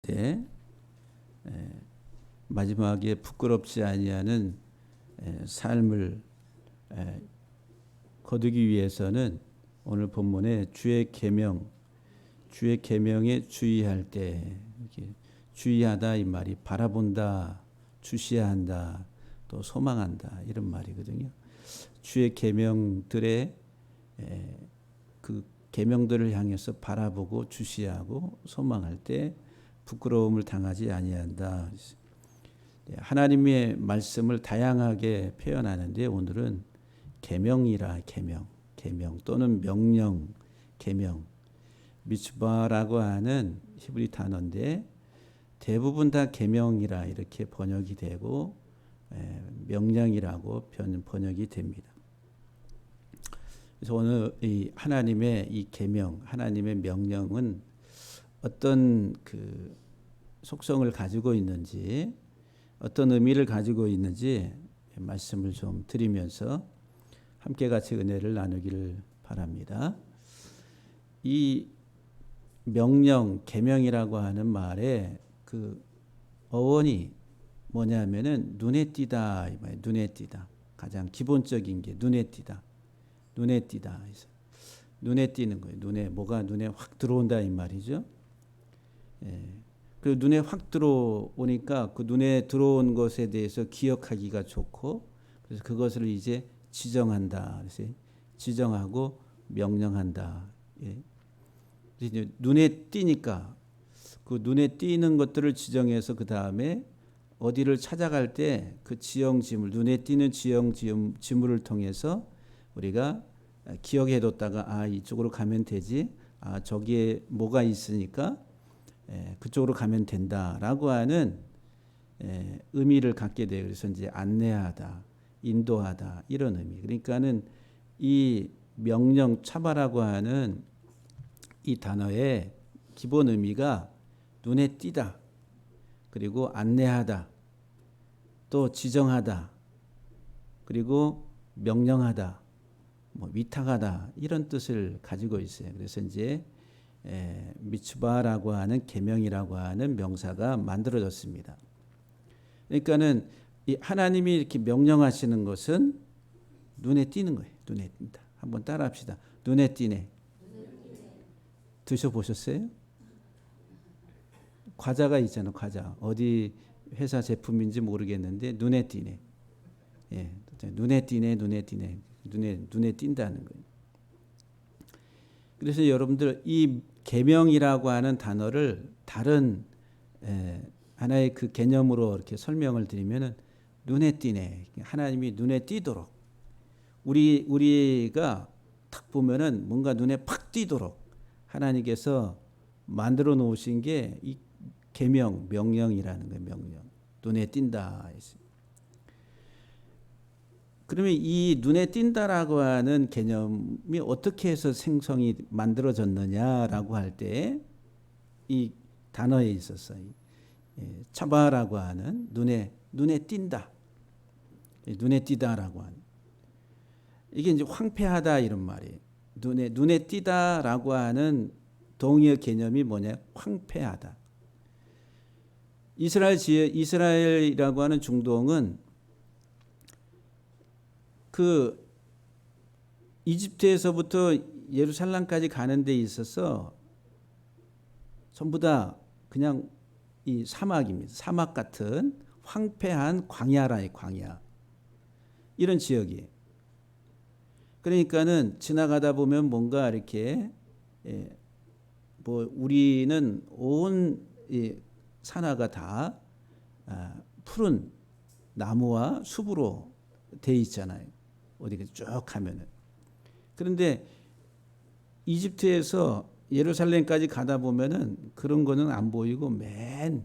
때 마지막에 부끄럽지 아니하는 삶을 거두기 위해서는 오늘 본문에 주의 계명에 주의할 때, 이렇게 주의하다 이 말이 바라본다, 주시한다, 또 소망한다 이런 말이거든요. 주의 계명들의 그 계명들을 향해서 바라보고 주시하고 소망할 때 부끄러움을 당하지 아니한다. 하나님의 말씀을 다양하게 표현하는데 오늘은 계명이라 계명 또는 명령, 계명, 미츠바라고 하는 히브리 단어인데 대부분 다 계명이라 이렇게 번역이 되고 명령이라고 번역이 됩니다. 그래서 오늘 이 하나님의 이 계명, 하나님의 명령은 어떤 그 속성을 가지고 있는지, 어떤 의미를 가지고 있는지 말씀을 좀 드리면서 함께 같이 은혜를 나누기를 바랍니다. 이 명령, 계명이라고 하는 말에 그 어원이 뭐냐면은 눈에 띄다 이 말이에요. 눈에 띄다. 가장 기본적인 게 눈에 띄다. 눈에 띄다. 눈에 띄는 거예요. 뭐가 눈에 확 들어온다 이 말이죠. 그리고 눈에 확 들어오니까 그 눈에 들어온 것에 대해서 기억하기가 좋고, 그래서 그것을 이제 지정한다. 그래서 지정하고 명령한다. 이제 눈에 띄니까 그 눈에 띄는 것들을 지정해서 그 다음에 어디를 찾아갈 때 그 지형지물, 눈에 띄는 지형지물을 통해서 우리가 기억해뒀다가 이쪽으로 가면 되지, 저기에 뭐가 있으니까 그쪽으로 가면 된다라고 하는 의미를 갖게 돼요. 그래서 이제 안내하다, 인도하다 이런 의미. 그러니까는 이 명령 차바라고 하는 이 단어의 기본 의미가 눈에 띄다, 그리고 안내하다, 또 지정하다, 그리고 명령하다, 위탁하다 이런 뜻을 가지고 있어요. 그래서 이제 미츠바라고 하는 계명이라고 하는 명사가 만들어졌습니다. 그러니까는 이 하나님이 이렇게 명령하시는 것은 눈에 띄는 거예요. 눈에 띈다. 한번 따라합시다. 눈에 띄네. 드셔보셨어요? 과자가 있잖아요. 과자. 어디 회사 제품인지 모르겠는데 눈에 띄네. 눈에 띄네. 눈에 띈다는 거예요. 그래서 여러분들 이 계명이라고 하는 단어를 다른 하나의 그 개념으로 이렇게 설명을 드리면은 눈에 띄네. 하나님이 눈에 띄도록 우리가 딱 보면은 뭔가 눈에 팍 띄도록 하나님께서 만들어 놓으신 게 이 계명, 명령이라는 거예요. 명령. 눈에 띈다. 그러면 이 눈에 띈다라고 하는 개념이 어떻게 해서 생성이 만들어졌느냐라고 할 때 이 단어에 있어서 차바라고 하는 눈에 띈다, 눈에 띄다라고 하는 이게 이제 황폐하다 이런 말이에요. 눈에 띄다라고 하는 동의어 개념이 뭐냐? 황폐하다. 이스라엘이라고 하는 중동은 그 이집트에서부터 예루살렘까지 가는 데 있어서 전부 다 그냥 이 사막입니다. 사막 같은 황폐한 광야라니 광야. 이런 지역이에요. 그러니까는 지나가다 보면 뭔가 이렇게 우리는 온 산하가 다 푸른 나무와 숲으로 돼 있잖아요. 어디 쭉 가면은. 그런데 이집트에서 예루살렘까지 가다 보면은 그런 거는 안 보이고 맨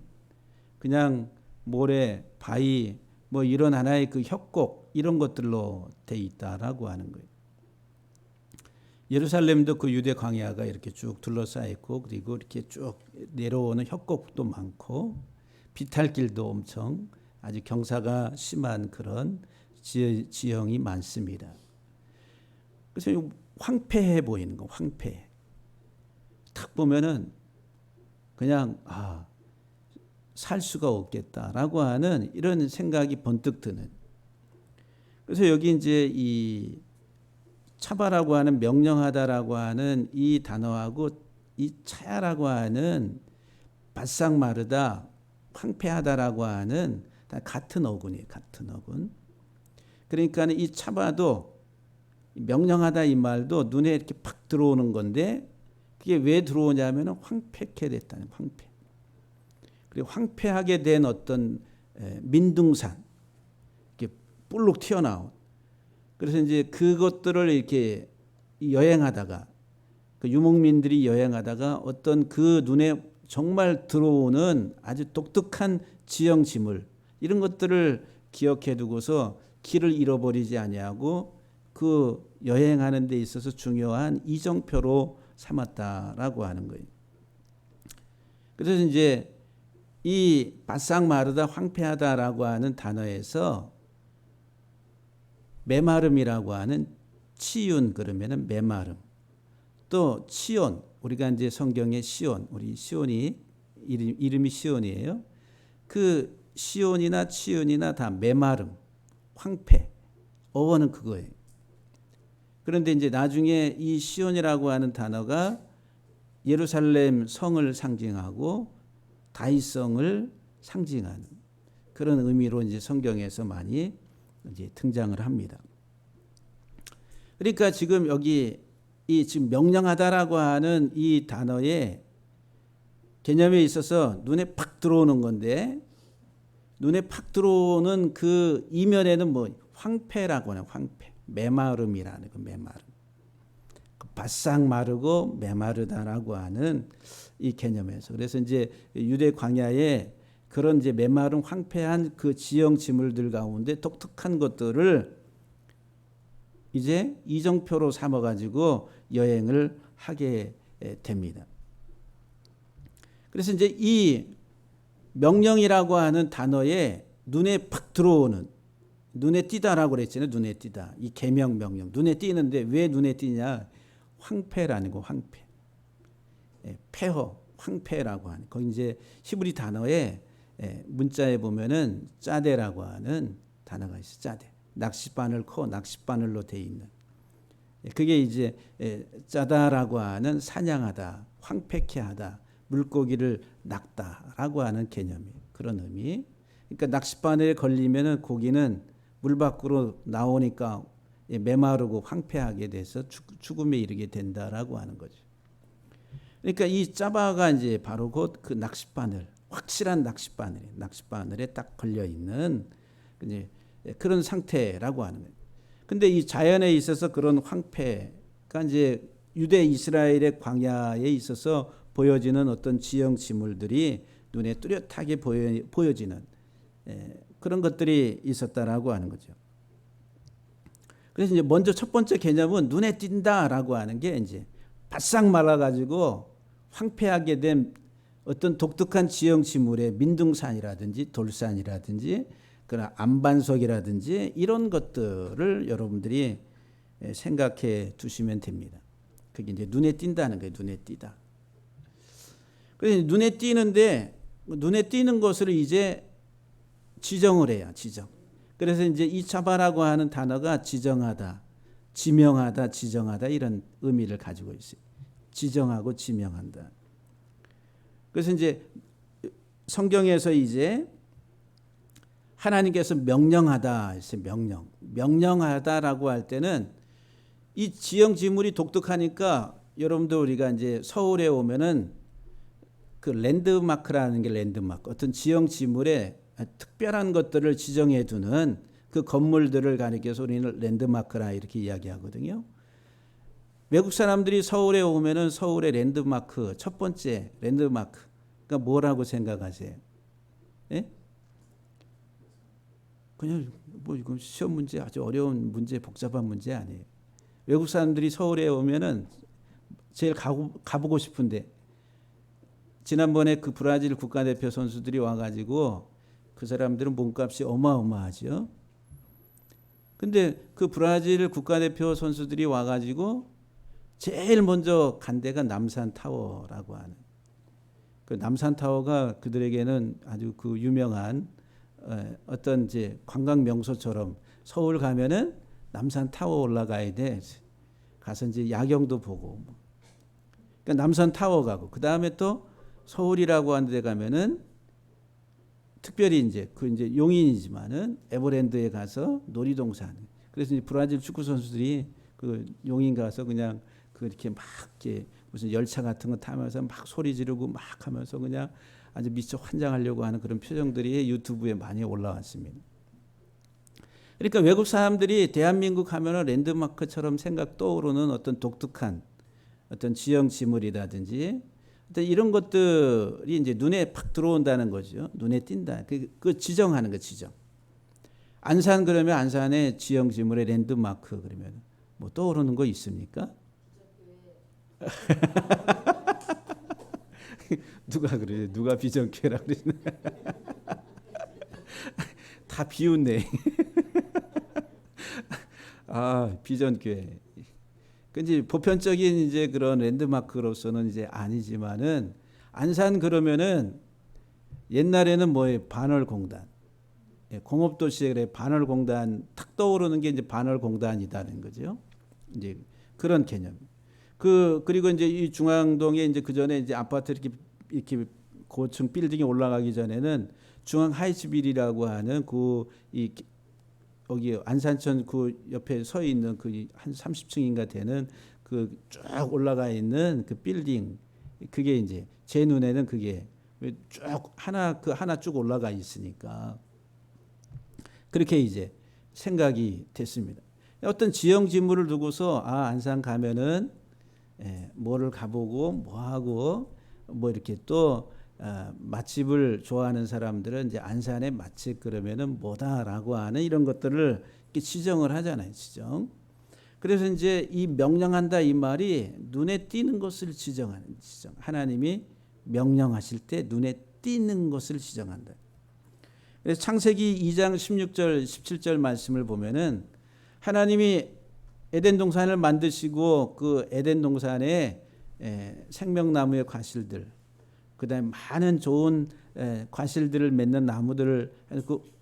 그냥 모래, 바위 이런 하나의 그 협곡 이런 것들로 돼 있다라고 하는 거예요. 예루살렘도 그 유대 광야가 이렇게 쭉 둘러싸여 있고 그리고 이렇게 쭉 내려오는 협곡도 많고 비탈길도 엄청 아주 경사가 심한 그런 지형이 많습니다. 그래서 황폐해 보이는 거, 황폐해. 딱 보면은 그냥 살 수가 없겠다라고 하는 이런 생각이 번뜩 드는. 그래서 여기 이제 이 차바라고 하는 명령하다라고 하는 이 단어하고 이 차야라고 하는 바싹 마르다, 황폐하다라고 하는 다 같은 어근이에요. 같은 어근. 그러니까 이 차바도 명령하다 이 말도 눈에 이렇게 팍 들어오는 건데 그게 왜 들어오냐면 황폐케 됐다는 황폐. 그리고 황폐하게 된 어떤 민둥산 이렇게 볼록 튀어나온. 그래서 이제 그것들을 이렇게 여행하다가 그 유목민들이 여행하다가 어떤 그 눈에 정말 들어오는 아주 독특한 지형지물 이런 것들을 기억해 두고서 길을 잃어버리지 아니하고 그 여행하는 데 있어서 중요한 이정표로 삼았다라고 하는 거예요. 그래서 이제 이 바싹 마르다 황폐하다라고 하는 단어에서 메마름이라고 하는 치윤 그러면은 메마름 또 치온 우리가 이제 성경에 시온 우리 시온이 이름이 시온이에요. 그 시온이나 치윤이나 다 메마름 황폐 어원은 그거예요. 그런데 이제 나중에 이 시온이라고 하는 단어가 예루살렘 성을 상징하고 다윗성을 상징하는 그런 의미로 이제 성경에서 많이 이제 등장을 합니다. 그러니까 지금 여기 이 지금 명령하다라고 하는 이 단어의 개념에 있어서 눈에 팍 들어오는 건데 눈에 팍 들어오는 그 이면에는 뭐 황폐라고 하는 황폐, 메마름이라는 그 메마름, 바싹 마르고 메마르다라고 하는 이 개념에서 그래서 이제 유대 광야에 그런 이제 메마른 황폐한 그 지형 지물들 가운데 독특한 것들을 이제 이정표로 삼아 가지고 여행을 하게 됩니다. 그래서 이제 이 명령이라고 하는 단어에 눈에 팍 들어오는 눈에 띄다라고 그랬잖아요. 눈에 띄다. 이 계명 명령 눈에 띄는데 왜 눈에 띄냐? 황폐라는 거 황폐. 폐허 황폐라고 하는 거기 이제 히브리 단어에 문자에 보면은 짜데라고 하는 단어가 있어요. 짜데. 낚싯바늘 커 낚싯바늘로 돼 있는. 그게 이제 짜다라고 하는 사냥하다, 황폐케 하다, 물고기를 낚다라고 하는 개념이에요. 그런 의미. 그러니까 낚싯바늘에 걸리면은 고기는 물 밖으로 나오니까 메마르고 황폐하게 돼서 죽음에 이르게 된다라고 하는 거죠. 그러니까 이 짜바가 이제 바로 곧 그 낚싯바늘, 확실한 낚싯바늘에 딱 걸려 있는 이제 그런 상태라고 하는 거예요. 근데 이 자연에 있어서 그런 황폐가 이제 유대 이스라엘의 광야에 있어서 보여지는 어떤 지형 지물들이 눈에 뚜렷하게 보여지는 그런 것들이 있었다라고 하는 거죠. 그래서 이제 먼저 첫 번째 개념은 눈에 띈다라고 하는 게 이제 바싹 말라가지고 황폐하게 된 어떤 독특한 지형 지물의 민둥산이라든지 돌산이라든지 그런 안반석이라든지 이런 것들을 여러분들이 생각해 두시면 됩니다. 그게 이제 눈에 띈다는 거예요. 눈에 띄다. 그래서 눈에 띄는데 눈에 띄는 것을 이제 지정을 해요. 지정. 그래서 이제 이 차바라고 하는 단어가 지정하다, 지명하다, 지정하다 이런 의미를 가지고 있어요. 지정하고 지명한다. 그래서 이제 성경에서 이제 하나님께서 명령하다, 명령하다라고 할 때는 이 지형 지물이 독특하니까 여러분들 우리가 이제 서울에 오면은 그 랜드마크라는 게 랜드마크, 어떤 지형 지물에 특별한 것들을 지정해 두는 그 건물들을 가리켜서 우리는 랜드마크라 이렇게 이야기하거든요. 외국 사람들이 서울에 오면은 서울의 랜드마크 첫 번째 랜드마크가 뭐라고 생각하세요? 예? 그냥 뭐 이건 시험 문제 아주 어려운 문제 복잡한 문제 아니에요. 외국 사람들이 서울에 오면은 제일 가보고 싶은데 지난번에 그 브라질 국가대표 선수들이 와가지고 그 사람들은 몸값이 어마어마하죠. 근데 그 브라질 국가대표 선수들이 와가지고 제일 먼저 간 데가 남산 타워라고 하는 그 남산타워가 그들에게는 아주 그 유명한 어떤 이제 관광 명소처럼 서울 가면은 남산타워 올라가야 돼. 가서 이제 야경도 보고. 그러니까 남산타워 가고 그 다음에 또 서울이라고 하는 데 가면은 특별히 이제 그 이제 용인이지만은 에버랜드에 가서 놀이동산. 그래서 이제 브라질 축구 선수들이 그 용인 가서 그냥 그 이렇게 막 이렇게 무슨 열차 같은 거 타면서 막 소리 지르고 막 하면서 그냥 아주 미쳐 환장하려고 하는 그런 표정들이 유튜브에 많이 올라왔습니다. 그러니까 외국 사람들이 대한민국 하면은 랜드마크처럼 생각 떠오르는 어떤 독특한 어떤 지형 지물이라든지 어떤 이런 것들이 이제 눈에 팍 들어온다는 거죠. 눈에 띈다. 그 지정하는 거 지정. 안산 그러면 안산의 지형 지물의 랜드마크 그러면 뭐 떠오르는 거 있습니까? 누가 그래? 누가 비전교회라 그러시나? 다 비웃네. 아, 비전교회. 근데 보편적인 이제 그런 랜드마크로서는 이제 아니지만은 안산 그러면은 옛날에는 뭐예요? 반월공단. 공업도시에 그래 반월공단 탁 떠오르는 게 이제 반월공단이다는 거죠. 이제 그런 개념. 그리고 이제 이 중앙동에 이제 그 전에 이제 아파트 이렇게 고층 빌딩이 올라가기 전에는 중앙 하이츠빌이라고 하는 여기 안산천 그 옆에 서 있는 그 한 30층인가 되는 그 쭉 올라가 있는 그 빌딩 그게 이제 제 눈에는 그게 쭉 하나 쭉 올라가 있으니까 그렇게 이제 생각이 됐습니다. 어떤 지형 지물을 두고서 안산 가면은 뭐를 가보고 뭐 하고 뭐 이렇게 또 맛집을 좋아하는 사람들은 이제 안산의 맛집 그러면은 뭐다라고 하는 이런 것들을 이렇게 지정을 하잖아요. 지정. 그래서 이제 이 명령한다 이 말이 눈에 띄는 것을 지정하는 지정. 하나님이 명령하실 때 눈에 띄는 것을 지정한다. 그래서 창세기 2장 16절 17절 말씀을 보면은 하나님이 에덴 동산을 만드시고 그 에덴 동산에 생명나무의 과실들 그다음에 많은 좋은 과실들을 맺는 나무들을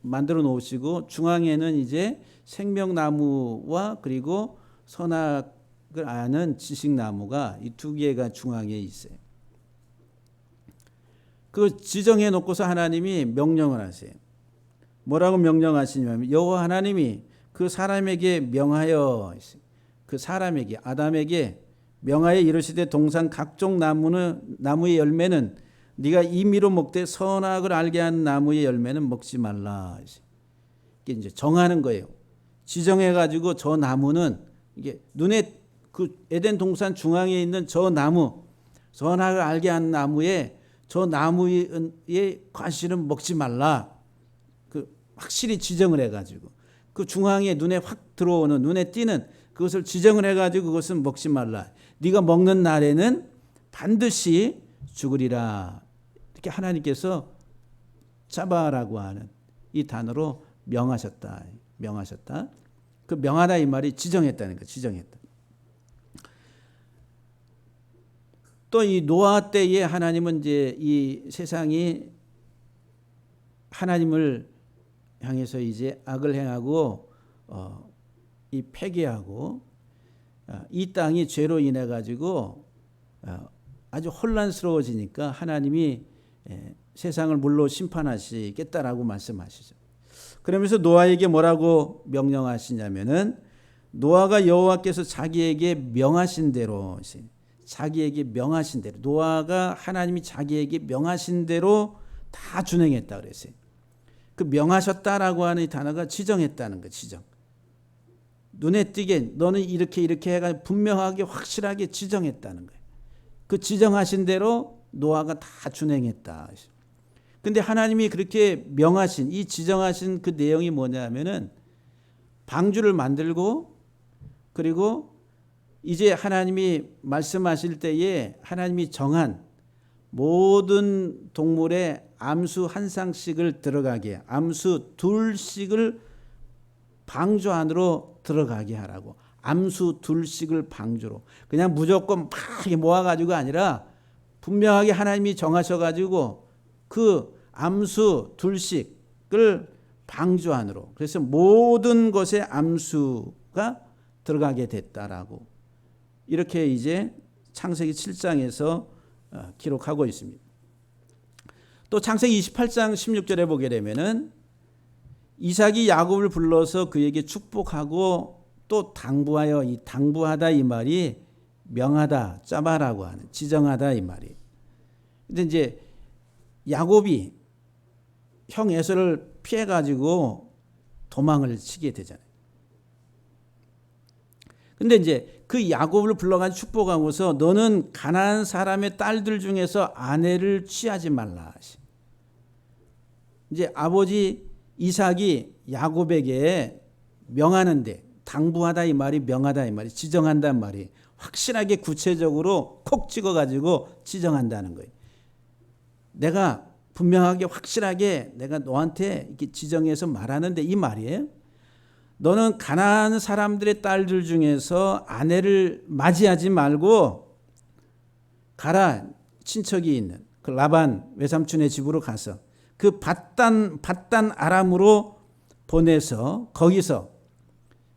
만들어 놓으시고 중앙에는 이제 생명나무와 그리고 선악을 아는 지식나무가 이 두 개가 중앙에 있어요. 그 지정해 놓고서 하나님이 명령을 하세요. 뭐라고 명령하시냐면 여호와 하나님이 그 사람에게 명하여 그 사람에게 아담에게 명하여 이르시되 동산 각종 나무의 열매는 네가 임의로 먹되 선악을 알게 하는 나무의 열매는 먹지 말라. 이게 이제 정하는 거예요. 지정해 가지고 저 나무는 이게 눈에 그 에덴 동산 중앙에 있는 저 나무 선악을 알게 하는 나무에 저 나무의 과실은 먹지 말라. 그 확실히 지정을 해 가지고 그 중앙에 눈에 확 들어오는 눈에 띄는 그것을 지정을 해 가지고 그것은 먹지 말라. 네가 먹는 날에는 반드시 죽으리라. 이렇게 하나님께서 잡아라고 하는 이 단어로 명하셨다. 명하셨다. 그 명하다 이 말이 지정했다는 거. 지정했다. 또 이 노아 때에 하나님은 이제 이 세상이 하나님을 향해서 이제 악을 행하고 이 폐괴하고 이 땅이 죄로 인해 가지고 아주 혼란스러워지니까 하나님이 세상을 물로 심판하시겠다라고 말씀하시죠. 그러면서 노아에게 뭐라고 명령하시냐면은 노아가 여호와께서 자기에게 명하신 대로 노아가 하나님이 자기에게 명하신 대로 다 준행했다 그랬어요. 그 명하셨다라고 하는 이 단어가 지정했다는 거 지정. 눈에 띄게 너는 이렇게 해가 분명하게 확실하게 지정했다는 거예요. 그 지정하신 대로 노아가 다 준행했다. 근데 하나님이 그렇게 명하신 이 지정하신 그 내용이 뭐냐면은 방주를 만들고 그리고 이제 하나님이 말씀하실 때에 하나님이 정한 모든 동물의 암수 한 쌍씩을 들어가게 암수 둘씩을 방주 안으로 들어가게 하라고. 암수 둘씩을 방주로. 그냥 무조건 막 모아가지고 아니라 분명하게 하나님이 정하셔가지고 그 암수 둘씩을 방주 안으로, 그래서 모든 것에 암수가 들어가게 됐다라고 이렇게 이제 창세기 7장에서 기록하고 있습니다. 또 창세기 28장 16절에 보게 되면은 이삭이 야곱을 불러서 그에게 축복하고 또 당부하여, 이 당부하다 이 말이 명하다, 짜바라고 하는, 지정하다 이 말이. 근데 이제 야곱이 형 에서를 피해 가지고 도망을 치게 되잖아요. 근데 이제 그 야곱을 불러가지고 축복하고서 너는 가나안 사람의 딸들 중에서 아내를 취하지 말라. 이제 아버지 이삭이 야곱에게 명하는데, 당부하다 이 말이 명하다 이 말이, 지정한다는 말이 확실하게 구체적으로 콕 찍어가지고 지정한다는 거예요. 내가 분명하게 확실하게 내가 너한테 이렇게 지정해서 말하는데 이 말이에요. 너는 가나안 사람들의 딸들 중에서 아내를 맞이하지 말고 가라, 친척이 있는 그 라반 외삼촌의 집으로 가서 그 밧단 아람으로 보내서 거기서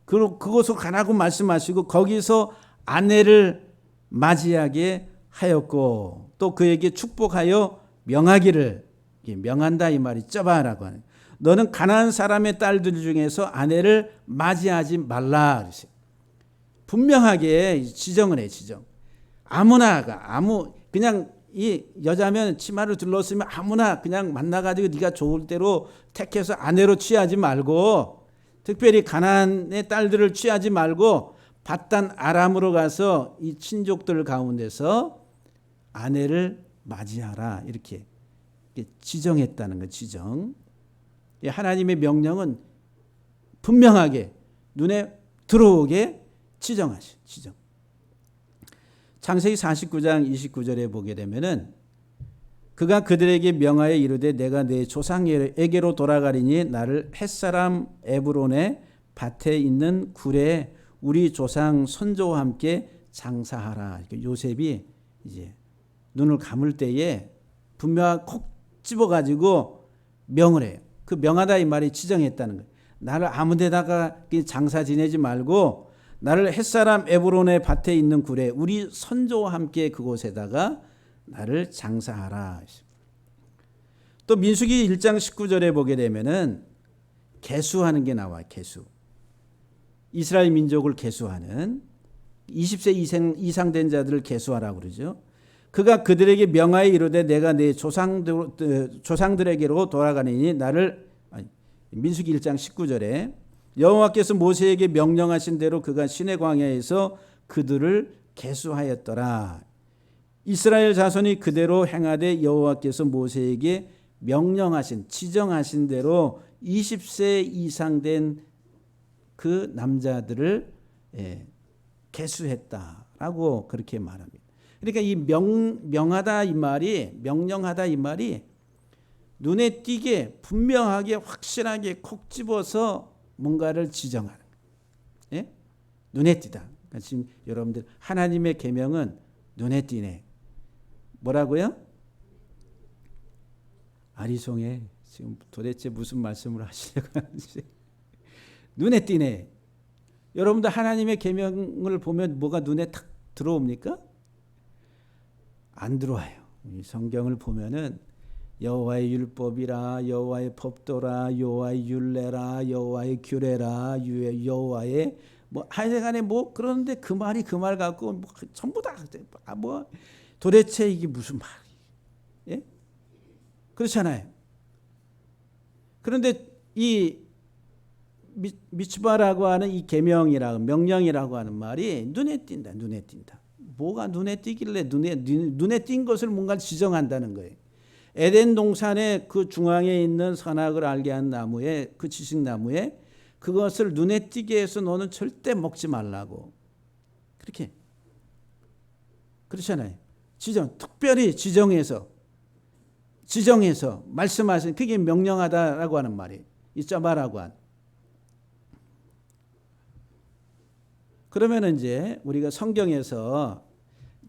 그곳으로 가라고 말씀하시고 거기서 아내를 맞이하게 하였고 또 그에게 축복하여 명하기를, 명한다 이 말이 쩌바라고 하는, 너는 가나안 사람의 딸들 중에서 아내를 맞이하지 말라 그러세요. 분명하게 지정을 해. 지정. 아무나가 그냥 이 여자면 치마를 둘렀으면 아무나 그냥 만나가지고 네가 좋을 대로 택해서 아내로 취하지 말고, 특별히 가나안의 딸들을 취하지 말고 밧단 아람으로 가서 이 친족들 가운데서 아내를 맞이하라, 이렇게 지정했다는 거. 지정. 하나님의 명령은 분명하게 눈에 들어오게 지정하시. 지정. 창세기 49장 29절에 보게 되면은 그가 그들에게 명하여 이르되 내가 내 조상에게로 돌아가리니 나를 햇사람 에브론의 밭에 있는 굴에 우리 조상 선조와 함께 장사하라. 요셉이 이제 눈을 감을 때에 분명하게 콕 집어가지고 명을 해요. 그 명하다 이 말이 지정했다는 거예요. 나를 아무 데다가 장사 지내지 말고 나를 햇사람 에브론의 밭에 있는 굴에 우리 선조와 함께 그곳에다가 나를 장사하라. 또 민수기 1장 19절에 보게 되면은 계수하는 게 나와요. 계수. 이스라엘 민족을 계수하는, 20세 이상 된 자들을 계수하라고 그러죠. 그가 그들에게 명하여 이르되 내가 내 조상들에게로 돌아가니 나를, 민수기 1장 19절에 여호와께서 모세에게 명령하신 대로 그가 시내 광야에서 그들을 계수하였더라. 이스라엘 자손이 그대로 행하되 여호와께서 모세에게 명령하신, 지정하신 대로 20세 이상 된 그 남자들을 계수했다라고 그렇게 말합니다. 그러니까 이 명하다 이 말이, 명령하다 이 말이 눈에 띄게 분명하게 확실하게 콕 집어서 뭔가를 지정하는 거예요. 예? 눈에 띄다. 그러니까 지금 여러분들 하나님의 계명은 눈에 띄네. 뭐라고요? 아리송에 지금 도대체 무슨 말씀을 하시려고 하는지 눈에 띄네. 여러분들 하나님의 계명을 보면 뭐가 눈에 탁 들어옵니까? 안 들어와요. 이 성경을 보면은 여호와의 율법이라, 여호와의 법도라, 여호와의 율례라, 여호와의 규례라, 여호와의 뭐 하여간에 뭐 그러는데 그 말이 그 말 갖고 뭐 전부 다 뭐 도대체 이게 무슨 말이? 예? 그렇잖아요. 그런데 이 미츠바라고 하는 이 계명이라고, 명령이라고 하는 말이 눈에 띈다. 눈에 띈다. 뭐가 눈에 띄길래 눈에 띈 것을 뭔가 지정한다는 거예요. 에덴 동산의 그 중앙에 있는 선악을 알게 한 나무에, 그 지식나무에 그것을 눈에 띄게 해서 너는 절대 먹지 말라고. 그렇게. 그렇잖아요. 특별히 지정해서 말씀하신, 그게 명령하다라고 하는 말이에요. 이 짜바라고 한. 그러면 이제 우리가 성경에서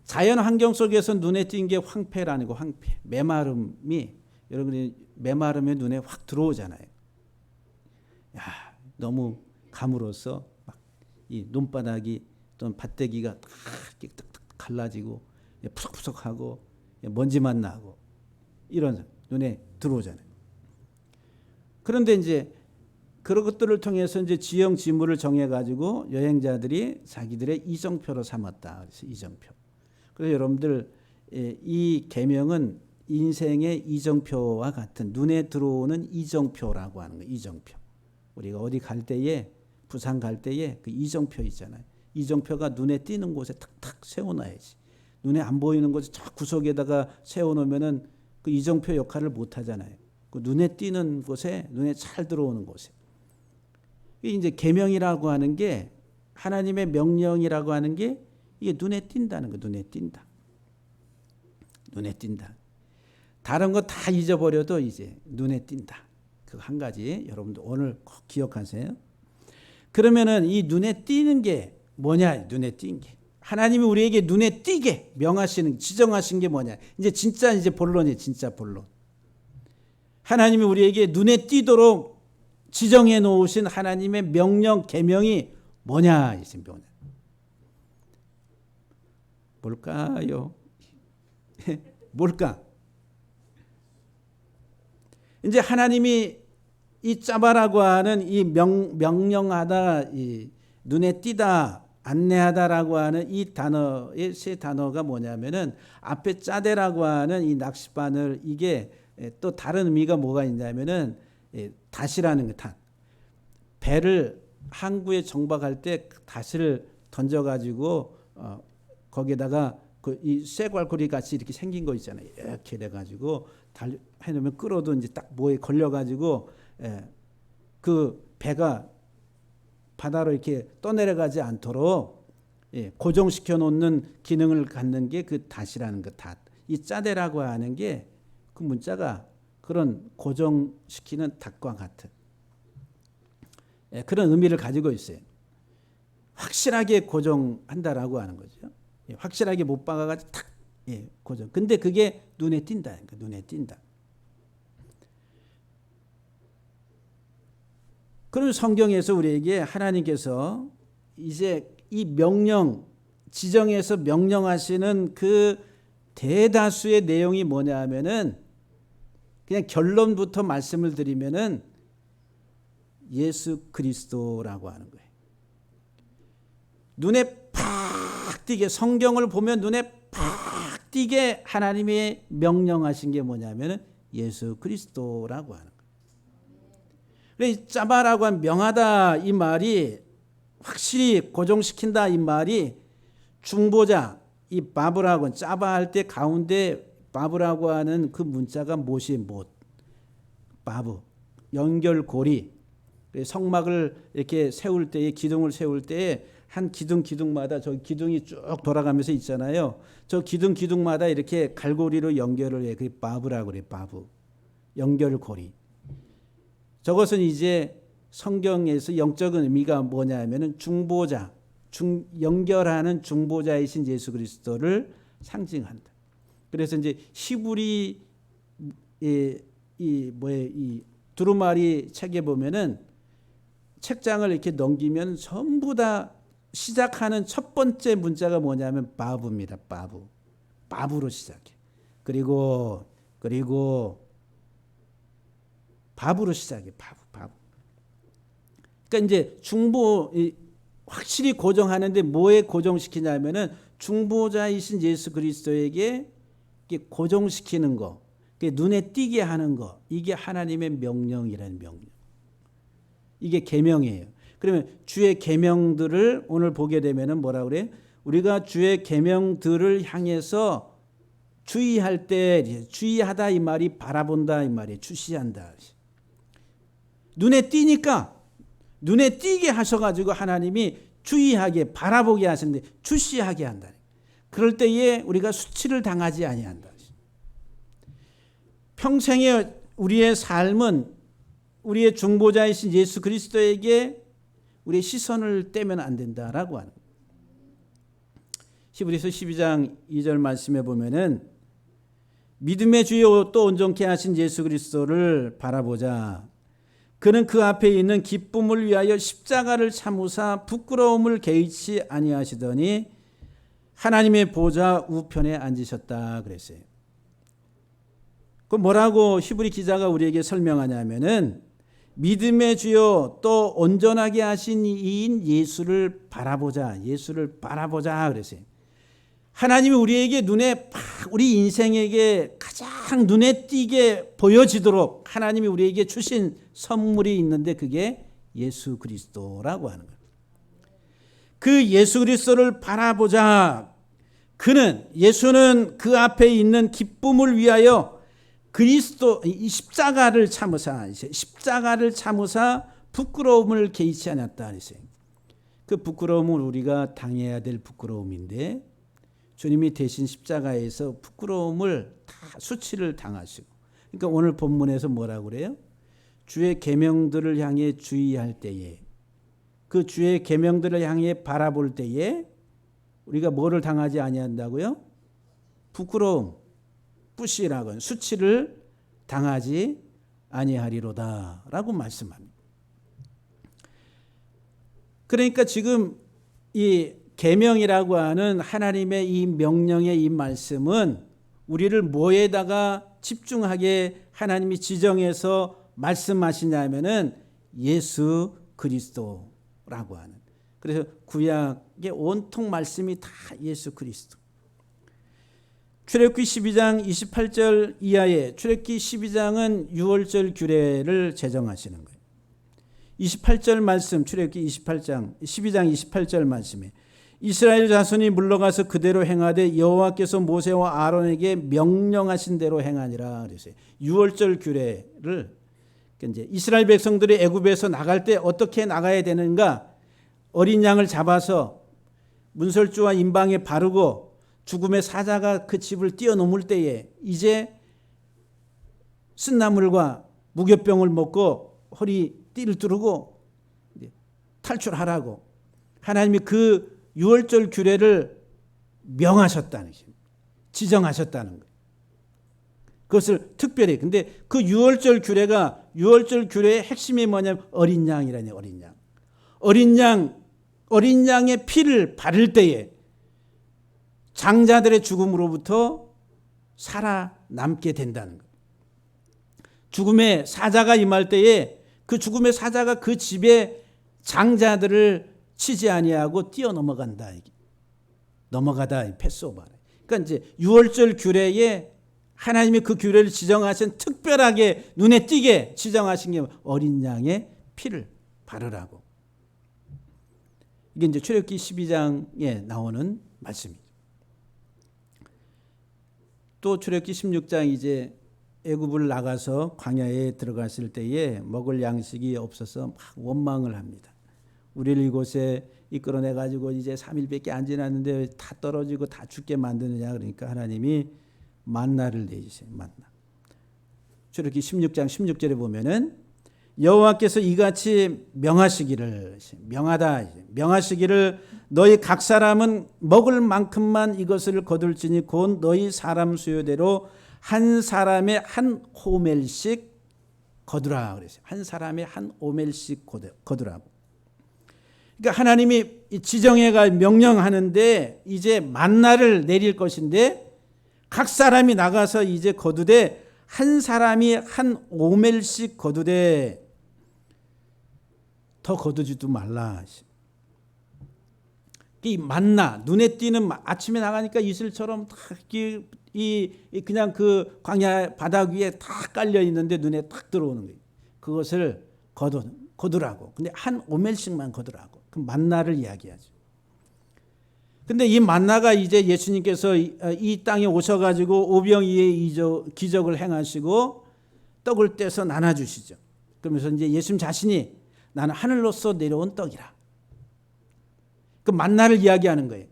자연 환경 속에서 눈에 띈 게 황폐라는 거, 황폐. 메마름이, 여러분이 메마름에 눈에 확 들어오잖아요. 야, 너무 감으로써 막 이 눈바닥이 또는 밭대기가 다 이렇게 딱 갈라지고 푸석푸석하고 먼지만 나고 이런 눈에 들어오잖아요. 그런데 이제 그런 것들을 통해서 이제 지형 지물을 정해가지고 여행자들이 자기들의 이정표로 삼았다. 그래서 이정표. 그래서 여러분들 이 계명은 인생의 이정표와 같은 눈에 들어오는 이정표라고 하는 거예요. 이정표. 우리가 어디 갈 때에 부산 갈 때에 그 이정표 있잖아요. 이정표가 눈에 띄는 곳에 탁탁 세워놔야지. 눈에 안 보이는 곳에 저 구석에다가 세워놓으면은 그 이정표 역할을 못 하잖아요. 그 눈에 띄는 곳에, 눈에 잘 들어오는 곳에. 이게 이제 계명이라고 하는 게, 하나님의 명령이라고 하는 게 이게 눈에 띈다는 거. 눈에 띈다. 눈에 띈다. 다른 거 다 잊어버려도 이제 눈에 띈다. 그 한 가지 여러분들 오늘 꼭 기억하세요. 그러면은 이 눈에 띄는 게 뭐냐? 눈에 띈 게. 하나님이 우리에게 눈에 띄게 명하시는, 지정하신 게 뭐냐? 이제 진짜 이제 본론이에요. 진짜 본론. 하나님이 우리에게 눈에 띄도록 지정해 놓으신 하나님의 명령, 계명이 뭐냐? 이제 뭐냐? 뭘까요? 뭘까? 이제 하나님이 이 짜바라고 하는 이 명령하다, 이 눈에 띄다, 안내하다라고 하는 이 단어의 세 단어가 뭐냐면은 앞에 짜대라고 하는 이 낚싯바늘, 이게 또 다른 의미가 뭐가 있냐면은 닷이라는 거, 닷. 배를 항구에 정박할 때 닷을 던져가지고 거기에다가 이 쇠괄구리 같이 이렇게 생긴 거 있잖아요. 이렇게 돼가지고 해놓으면 끌어도 이제 딱 뭐에 걸려가지고 그 배가 바다로 이렇게 떠내려가지 않도록 고정시켜 놓는 기능을 갖는 게 그 닷이라는 거, 닷. 이 짜대라고 하는 게 그 문자가 그런 고정시키는 닷과 같은 그런 의미를 가지고 있어요. 확실하게 고정한다라고 하는 거죠. 확실하게 못 박아가지고 탁 고정. 근데 그게 눈에 띈다. 눈에 띈다. 그럼 성경에서 우리에게 하나님께서 이제 이 명령, 지정해서 명령하시는 그 대다수의 내용이 뭐냐 하면은 그냥 결론부터 말씀을 드리면은 예수 그리스도라고 하는 거예요. 눈에 팍 띄게, 성경을 보면 눈에 팍 띄게 하나님이 명령하신 게 뭐냐면은 예수 그리스도라고 하는 거예요. 그래서 짜바라고 한 명하다 이 말이, 확실히 고정시킨다 이 말이, 중보자 이 바브라고, 짜바 할 때 가운데 바브라고 하는 그 문자가 못이 못, 바브, 연결고리. 성막을 이렇게 세울 때에, 기둥을 세울 때에 한 기둥마다 저 기둥이 쭉 돌아가면서 있잖아요. 저 기둥마다 이렇게 갈고리로 연결을 해. 그게 바브라고 그래. 바브, 연결고리. 저것은 이제 성경에서 영적인 의미가 뭐냐면은 중보자, 연결하는 중보자이신 예수 그리스도를 상징한다. 그래서 이제 히브리 이 두루마리 책에 보면은 책장을 이렇게 넘기면 전부 다 시작하는 첫 번째 문자가 뭐냐면 바브입니다. 바브로 시작해. 그리고 바브로 시작해. 바브. 그러니까 이제 중보, 확실히 고정하는데 뭐에 고정시키냐면은 중보자이신 예수 그리스도에게 고정시키는 거, 눈에 띄게 하는 거, 이게 하나님의 명령이라는 명령. 이게 계명이에요. 그러면 주의 계명들을 오늘 보게 되면은 뭐라 그래? 우리가 주의 계명들을 향해서 주의할 때, 주의하다 이 말이 바라본다 이 말이에요. 주시한다. 눈에 띄니까 눈에 띄게 하셔가지고 하나님이 주의하게, 바라보게 하시는데 주시하게 한다. 그럴 때에 우리가 수치를 당하지 아니한다. 평생의 우리의 삶은 우리의 중보자이신 예수 그리스도에게 우리의 시선을 떼면 안 된다라고 하는 거예요. 히브리서 12장 2절 말씀에 보면은 믿음의 주요 또 온전케 하신 예수 그리스도를 바라보자. 그는 그 앞에 있는 기쁨을 위하여 십자가를 참으사 부끄러움을 개의치 아니하시더니 하나님의 보좌 우편에 앉으셨다 그랬어요. 그 뭐라고 히브리 기자가 우리에게 설명하냐면은 믿음의 주요 또 온전하게 하신 이인 예수를 바라보자. 예수를 바라보자 그랬어요. 하나님이 우리에게 우리 인생에게 가장 눈에 띄게 보여지도록 하나님이 우리에게 주신 선물이 있는데 그게 예수 그리스도라고 하는 거예요. 그 예수 그리스도를 바라보자. 예수는 그 앞에 있는 기쁨을 위하여 그리스도 이 십자가를 참으사 부끄러움을 개의치 않았다 그랬어요. 그 부끄러움은 우리가 당해야 될 부끄러움인데 주님이 대신 십자가에서 부끄러움을 다 수치를 당하시고, 그러니까 오늘 본문에서 뭐라고 그래요? 주의 계명들을 향해 주의할 때에, 그 주의 계명들을 향해 바라볼 때에 우리가 뭐를 당하지 아니한다고요? 부끄러움, 뿌시락은 수치를 당하지 아니하리로다라고 말씀합니다. 그러니까 지금 이 계명이라고 하는 하나님의 이 명령의 이 말씀은 우리를 뭐에다가 집중하게 하나님이 지정해서 말씀하시냐면은 예수 그리스도라고 하는. 그래서 구약의 온통 말씀이 다 예수 그리스도. 출애굽기 12장 28절 이하에 출애굽기 12장은 유월절 규례를 제정하시는 거예요. 28절 말씀 출애굽기 12장 28절 말씀에 이스라엘 자손이 물러가서 그대로 행하되 여호와께서 모세와 아론에게 명령하신 대로 행하니라 그랬어요. 유월절 규례를 이제 이스라엘 백성들이 애굽에서 나갈 때 어떻게 나가야 되는가? 어린 양을 잡아서 문설주와 임방에 바르고 죽음의 사자가 그 집을 뛰어넘을 때에 이제 쓴나물과 무교병을 먹고 허리띠를 두르고 탈출하라고 하나님이 그 유월절 규례를 명하셨다는 거예요. 지정하셨다는 거예요. 그것을 특별히. 근데 그 유월절 규례의 핵심이 뭐냐면 어린 양이라니, 어린 양. 어린 양의 피를 바를 때에 장자들의 죽음으로부터 살아남게 된다는 거예요. 죽음의 사자가 임할 때에 그 죽음의 사자가 그 집의 장자들을 치지 아니하고 뛰어넘어간다. 넘어가다. 패스오버. 그러니까 이제 유월절 규례에 하나님이 그 규례를 지정하신 특별하게 눈에 띄게 지정하신 게 어린 양의 피를 바르라고. 이게 이제 출애굽기 12장에 나오는 말씀이죠. 또 출애굽기 16장 이제 애굽을 나가서 광야에 들어갔을 때에 먹을 양식이 없어서 막 원망을 합니다. 우리를 이곳에 이끌어내 가지고 이제 3일밖에 안 지났는데 다 떨어지고 다 죽게 만드느냐. 그러니까 하나님이 만나를 내주세요. 만나. 출애굽기 16장 16절에 보면은 여호와께서 이같이 명하시기를 너희 각 사람은 먹을 만큼만 이것을 거둘지니 곧 너희 사람 수요대로 한 사람의 한 호멜씩 거두라 그랬어요. 한 사람의 한 호멜씩 거두라고. 그러니까 하나님이 지정해가 명령하는데 이제 만나를 내릴 것인데 각 사람이 나가서 이제 거두되 한 사람이 한 오멜씩 거두되 더 거두지도 말라. 이 만나 눈에 띄는 아침에 나가니까 이슬처럼 다 그냥 그 광야 바닥 위에 다 깔려 있는데 눈에 딱 들어오는 거예요. 그것을 거두라고. 근데 한 오멜씩만 거두라고. 그 만나를 이야기하죠. 근데 이 만나가 이제 예수님께서 이 땅에 오셔가지고 오병이의 기적을 행하시고 떡을 떼서 나눠주시죠. 그러면서 이제 예수님 자신이 나는 하늘로서 내려온 떡이라. 그 만나를 이야기하는 거예요.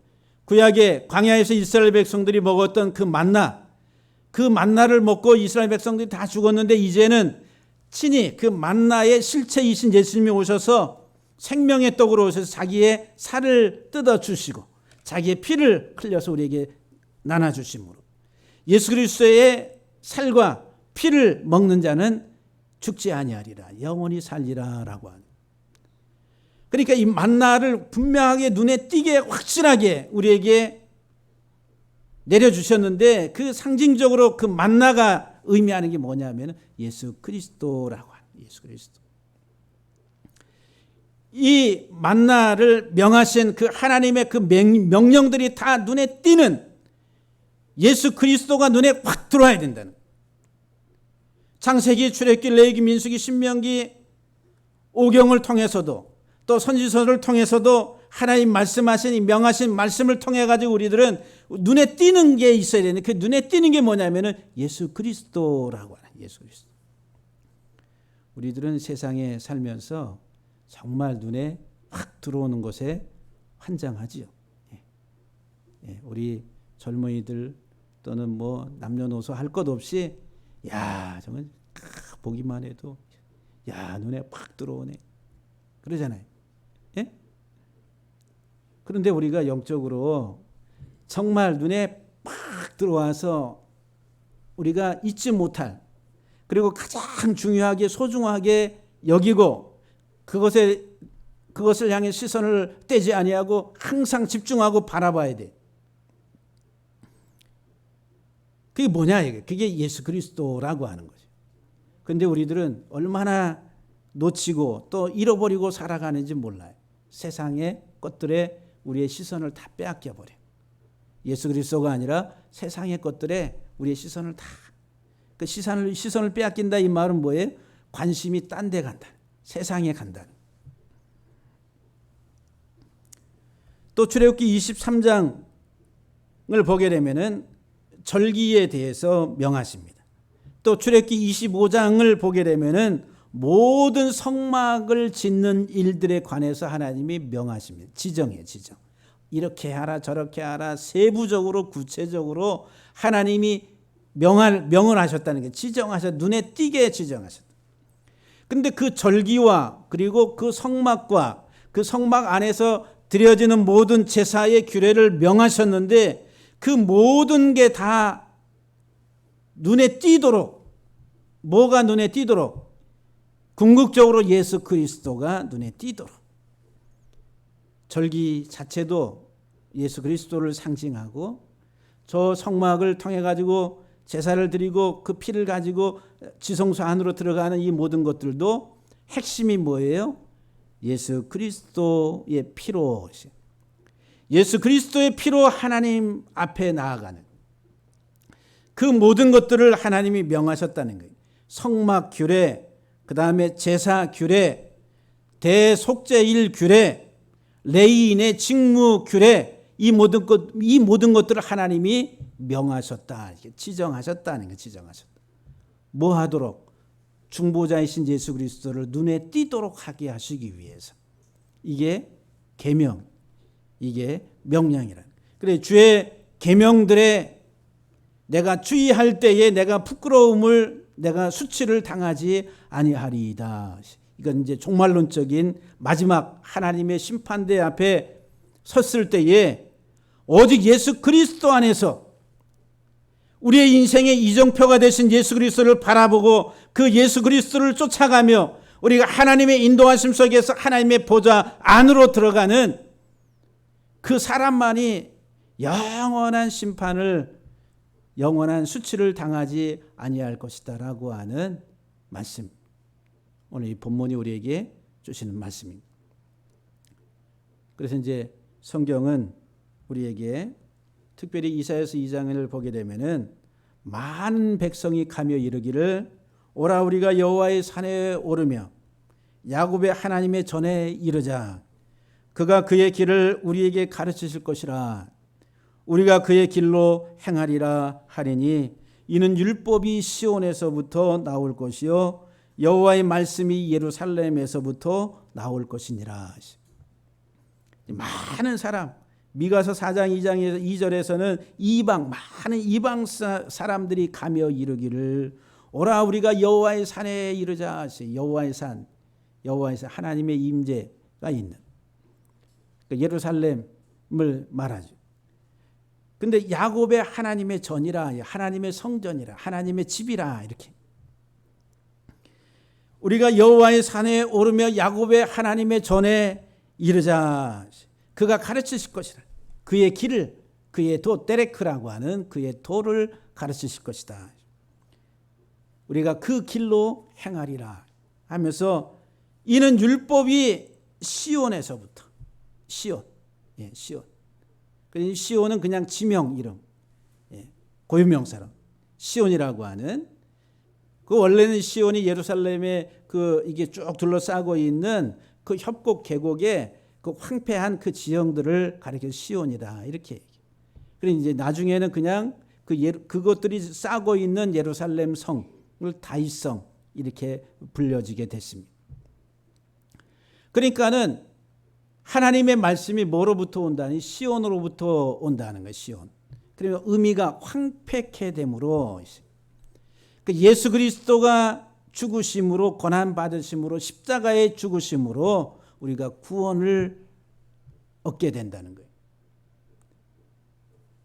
구약의 광야에서 이스라엘 백성들이 먹었던 그 만나를 먹고 이스라엘 백성들이 다 죽었는데 이제는 친히 그 만나의 실체이신 예수님이 오셔서 생명의 떡으로 오셔서 자기의 살을 뜯어주시고 자기의 피를 흘려서 우리에게 나눠주심으로 예수 그리스도의 살과 피를 먹는 자는 죽지 아니하리라 영원히 살리라 라고 하는. 그러니까 이 만나를 분명하게 눈에 띄게 확실하게 우리에게 내려주셨는데 그 상징적으로 그 만나가 의미하는 게 뭐냐면 예수 그리스도라고 하는 예수 그리스도. 이 만나를 명하신 그 하나님의 그 명령들이 다 눈에 띄는 예수 그리스도가 눈에 확 들어와야 된다는. 창세기, 출애굽기, 레위기, 민수기, 신명기, 오경을 통해서도 또 선지서를 통해서도 하나님 말씀하신 이 명하신 말씀을 통해 가지고 우리들은 눈에 띄는 게 있어야 되는데 그 눈에 띄는 게 뭐냐면은 예수 그리스도라고 하는 예수 그리스도. 우리들은 세상에 살면서 정말 눈에 확 들어오는 것에 환장하지요. 우리 젊은이들 또는 뭐 남녀노소 할 것 없이 야 정말 보기만 해도 야 눈에 확 들어오네 그러잖아요. 예? 그런데 우리가 영적으로 정말 눈에 팍 들어와서 우리가 잊지 못할 그리고 가장 중요하게 소중하게 여기고 그것을 향해 시선을 떼지 아니하고 항상 집중하고 바라봐야 돼. 그게 뭐냐 이게? 그게 예수 그리스도라고 하는 거죠. 그런데 우리들은 얼마나 놓치고 또 잃어버리고 살아가는지 몰라요. 세상의 것들에 우리의 시선을 다 빼앗겨 버려. 예수 그리스도가 아니라 세상의 것들에 우리의 시선을 다 그 시선을 빼앗긴다 이 말은 뭐예요? 관심이 딴 데 간다. 세상에 간다. 또 출애굽기 23장을 보게 되면은 절기에 대해서 명하십니다. 또 출애굽기 25장을 보게 되면은 모든 성막을 짓는 일들에 관해서 하나님이 명하십니다. 지정이에요, 지정. 이렇게 하라 저렇게 하라 세부적으로 구체적으로 하나님이 명을 하셨다는 게 지정하셨 눈에 띄게 지정하셨다. 근데 그 절기와 그리고 그 성막과 그 성막 안에서 드려지는 모든 제사의 규례를 명하셨는데 그 모든 게 다 눈에 띄도록 뭐가 눈에 띄도록 궁극적으로 예수 그리스도가 눈에 띄도록 절기 자체도 예수 그리스도를 상징하고 저 성막을 통해 가지고 제사를 드리고 그 피를 가지고 지성소 안으로 들어가는 이 모든 것들도 핵심이 뭐예요? 예수 그리스도의 피로 예수 그리스도의 피로 하나님 앞에 나아가는 그 모든 것들을 하나님이 명하셨다는 거예요. 성막 규례, 그 다음에 제사 규례, 대속죄일 규례, 레위인의 직무 규례 이 모든 것들을 하나님이 명하셨다. 지정하셨다는 거 지정하셨다. 뭐 하도록? 중보자이신 예수 그리스도를 눈에 띄도록 하게 하시기 위해서. 이게 계명, 이게 명령이라. 그래 주의 계명들에 내가 주의할 때에 내가 부끄러움을 내가 수치를 당하지 아니하리이다. 이건 이제 종말론적인 마지막 하나님의 심판대 앞에 섰을 때에 오직 예수 그리스도 안에서 우리의 인생의 이정표가 되신 예수 그리스도를 바라보고 그 예수 그리스도를 쫓아가며 우리가 하나님의 인도하심 속에서 하나님의 보좌 안으로 들어가는 그 사람만이 영원한 심판을 영원한 수치를 당하지 아니할 것이다라고 하는 말씀. 오늘 이 본문이 우리에게 주시는 말씀입니다. 그래서 이제 성경은 우리에게 특별히 이사야서 2장을 보게 되면은 많은 백성이 가며 이르기를 오라 우리가 여호와의 산에 오르며 야곱의 하나님의 전에 이르자. 그가 그의 길을 우리에게 가르치실 것이라. 우리가 그의 길로 행하리라 하리니 이는 율법이 시온에서부터 나올 것이요 여호와의 말씀이 예루살렘에서부터 나올 것이니라. 많은 사람 미가서 4장 2절에서는 많은 이방 사람들이 가며 이르기를 오라 우리가 여호와의 산에 이르자. 여호와의 산 하나님의 임재가 있는 예루살렘 말하죠. 근데 야곱의 하나님의 전이라, 하나님의 성전이라, 하나님의 집이라, 이렇게. 우리가 여호와의 산에 오르며 야곱의 하나님의 전에 이르자 그가 가르치실 것이라. 그의 길을, 그의 도, 데레크라고 하는 그의 도를 가르치실 것이다. 우리가 그 길로 행하리라 하면서, 이는 율법이 시온에서부터, 시온, 시온. 시온은 그냥 지명 이름, 고유명사로 시온이라고 하는, 그 원래는 시온이 예루살렘에 이게 쭉 둘러싸고 있는 그 협곡 계곡의 그 황폐한 그 지형들을 가리켜 시온이다, 이렇게 얘기해요. 그리고 이제 나중에는 그냥 그것들이 싸고 있는 예루살렘 성을 다윗성 이렇게 불려지게 됐습니다. 그러니까는 하나님의 말씀이 뭐로부터 온다니? 시온으로부터 온다는 거예요. 시온. 그러면 의미가 황폐케 됨으로, 예수 그리스도가 죽으심으로, 고난 받으심으로, 십자가의 죽으심으로 우리가 구원을 얻게 된다는 거예요.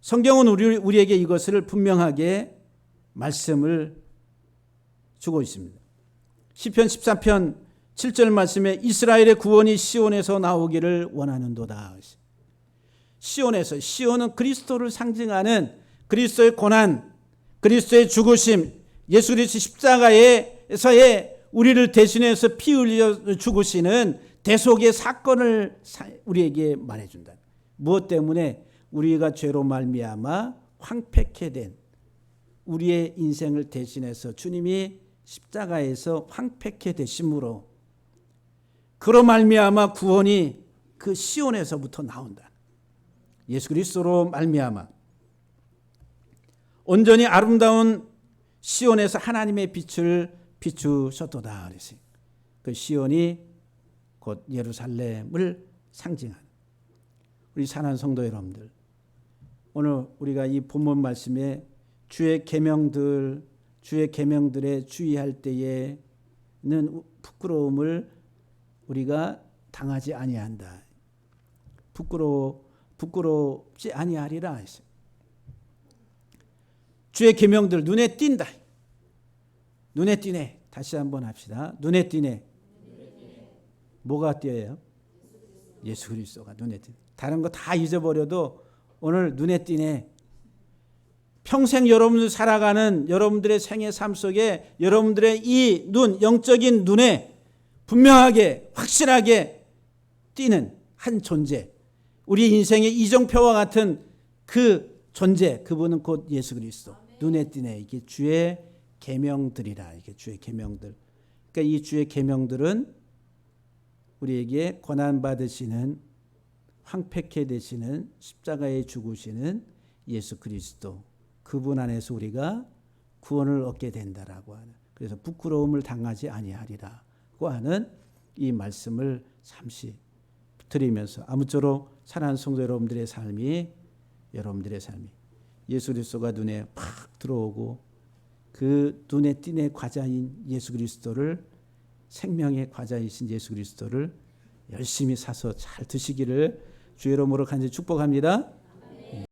성경은 우리에게 이것을 분명하게 말씀을 주고 있습니다. 시편 13편 7절 말씀에 이스라엘의 구원이 시온에서 나오기를 원하는도다. 시온에서, 시온은 그리스도를 상징하는 그리스도의 고난, 그리스도의 죽으심, 예수 그리스도 십자가에서의 우리를 대신해서 피 흘려 죽으시는 대속의 사건을 우리에게 말해준다. 무엇 때문에? 우리가 죄로 말미암아 황폐케 된 우리의 인생을 대신해서 주님이 십자가에서 황폐케 되심으로, 그로 말미암아 구원이 그 시온에서부터 나온다. 예수 그리스도로 말미암아 온전히 아름다운 시온에서 하나님의 빛을 비추셨도다 그랬어요. 그 시온이 곧 예루살렘을 상징하는 우리 사랑하는 성도 여러분들, 오늘 우리가 이 본문 말씀에 주의 계명들, 주의 계명들에 주의할 때에는 부끄러움을 우리가 당하지 아니한다. 부끄럽지 아니하리라 했어요. 주의 계명들 눈에 띈다. 눈에 띄네. 다시 한번 합시다. 눈에 띄네. 뭐가 띄어요? 예수 그리스도가 눈에 띄네. 다른 거 다 잊어버려도 오늘 눈에 띄네. 평생 여러분들 살아가는 여러분들의 생애 삶 속에 여러분들의 이 눈, 영적인 눈에 분명하게 확실하게 띄는 한 존재, 우리 인생의 이정표와 같은 그 존재, 그분은 곧 예수 그리스도. 눈에 띄네. 이게 주의 계명들이라. 이게 주의 계명들. 그러니까 이 주의 계명들은 우리에게 고난 받으시는, 황폐케 되시는, 십자가에 죽으시는 예수 그리스도, 그분 안에서 우리가 구원을 얻게 된다라고 하는, 그래서 부끄러움을 당하지 아니하리라고 하는 이 말씀을 잠시 드리면서, 아무쪼록 사랑하는 성도 여러분들의 삶이 예수 그리스도가 눈에 팍 들어오고 그 눈에 띄는 과자인 예수 그리스도를, 생명의 과자이신 예수 그리스도를 열심히 사서 잘 드시기를 주의 이름으로 간절히 축복합니다.